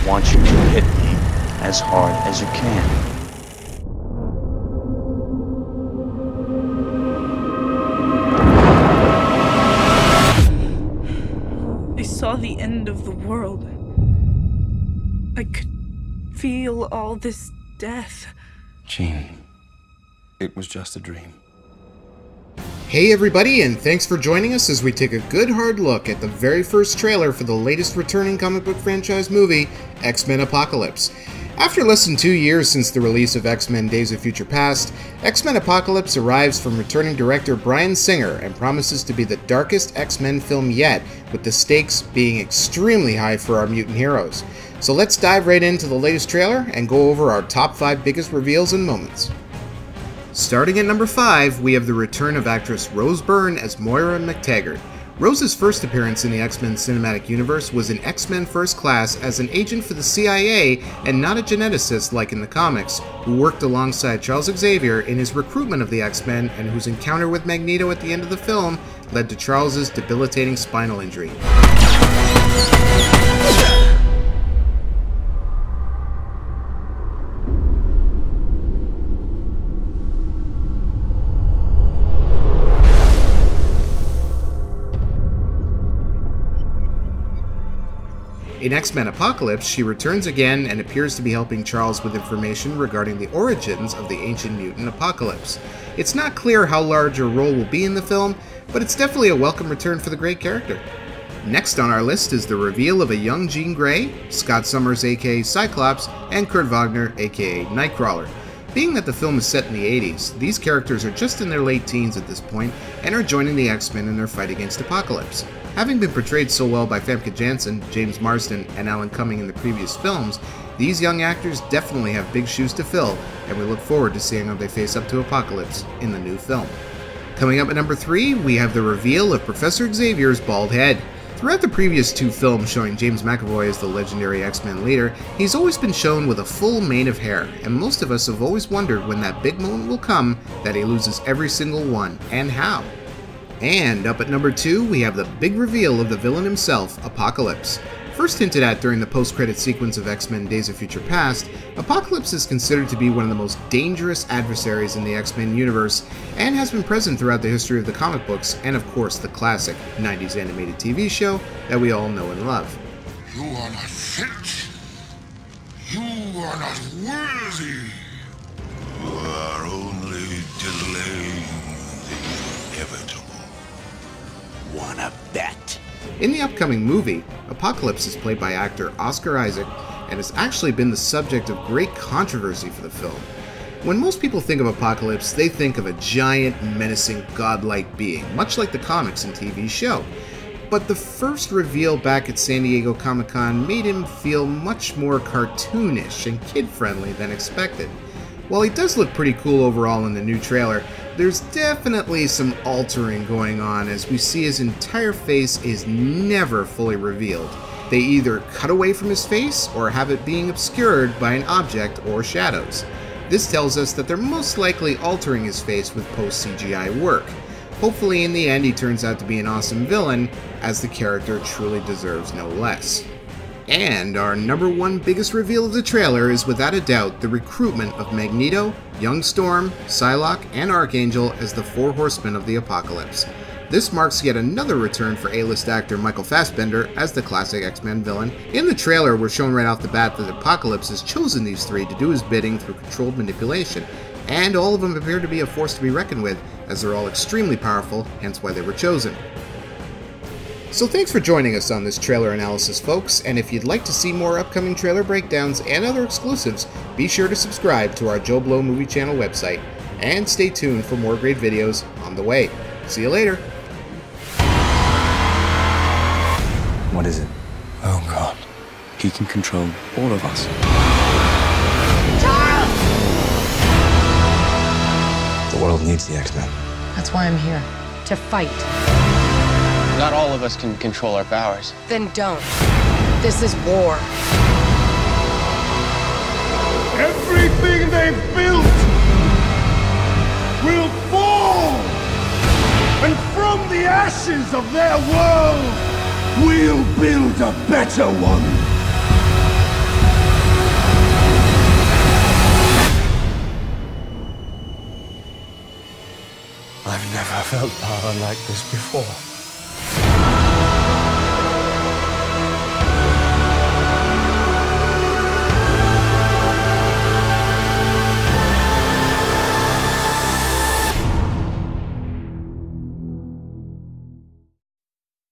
want you to hit me as hard as you can. I saw the end of the world. I could feel all this death. Jean, it was just a dream. Hey everybody, and thanks for joining us as we take a good hard look at the very first trailer for the latest returning comic book franchise movie, X-Men Apocalypse. After less than 2 years since the release of X-Men Days of Future Past, X-Men Apocalypse arrives from returning director Bryan Singer and promises to be the darkest X-Men film yet, with the stakes being extremely high for our mutant heroes. So let's dive right into the latest trailer and go over our top 5 biggest reveals and moments. Starting at number 5, we have the return of actress Rose Byrne as Moira MacTaggert. Rose's first appearance in the X-Men cinematic universe was in X-Men First Class as an agent for the CIA and not a geneticist like in the comics, who worked alongside Charles Xavier in his recruitment of the X-Men and whose encounter with Magneto at the end of the film led to Charles's debilitating spinal injury. In X-Men Apocalypse, she returns again and appears to be helping Charles with information regarding the origins of the ancient mutant Apocalypse. It's not clear how large her role will be in the film, but it's definitely a welcome return for the great character. Next on our list is the reveal of a young Jean Grey, Scott Summers aka Cyclops, and Kurt Wagner aka Nightcrawler. Being that the film is set in the 80s, these characters are just in their late teens at this point and are joining the X-Men in their fight against Apocalypse. Having been portrayed so well by Famke Janssen, James Marsden, and Alan Cumming in the previous films, these young actors definitely have big shoes to fill, and we look forward to seeing how they face up to Apocalypse in the new film. Coming up at number 3, we have the reveal of Professor Xavier's bald head. Throughout the previous 2 films showing James McAvoy as the legendary X-Men leader, he's always been shown with a full mane of hair, and most of us have always wondered when that big moment will come that he loses every single one, and how. And up at number 2, we have the big reveal of the villain himself, Apocalypse. First hinted at during the post-credit sequence of X-Men Days of Future Past, Apocalypse is considered to be one of the most dangerous adversaries in the X-Men universe, and has been present throughout the history of the comic books, and of course the classic 90s animated TV show that we all know and love. You are not fit. You are not worthy. You are only delaying the inevitable. Wanna bet? In the upcoming movie, Apocalypse is played by actor Oscar Isaac and has actually been the subject of great controversy for the film. When most people think of Apocalypse, they think of a giant, menacing, godlike being, much like the comics and TV show. But the first reveal back at San Diego Comic-Con made him feel much more cartoonish and kid-friendly than expected. While he does look pretty cool overall in the new trailer, there's definitely some altering going on as we see his entire face is never fully revealed. They either cut away from his face or have it being obscured by an object or shadows. This tells us that they're most likely altering his face with post-CGI work. Hopefully in the end he turns out to be an awesome villain, as the character truly deserves no less. And our number 1 biggest reveal of the trailer is without a doubt the recruitment of Magneto, Young Storm, Psylocke, and Archangel as the 4 Horsemen of the Apocalypse. This marks yet another return for A-list actor Michael Fassbender as the classic X-Men villain. In the trailer, we're shown right off the bat that Apocalypse has chosen these 3 to do his bidding through controlled manipulation, and all of them appear to be a force to be reckoned with, as they're all extremely powerful, hence why they were chosen. So thanks for joining us on this trailer analysis, folks, and if you'd like to see more upcoming trailer breakdowns and other exclusives, be sure to subscribe to our Joe Blow Movie Channel website, and stay tuned for more great videos on the way. See you later! What is it? Oh God. He can control all of us. The world needs the X-Men. That's why I'm here. To fight. Not all of us can control our powers. Then don't. This is war. Everything they've built will fall! And from the ashes of their world, we'll build a better one! I've never felt power like this before.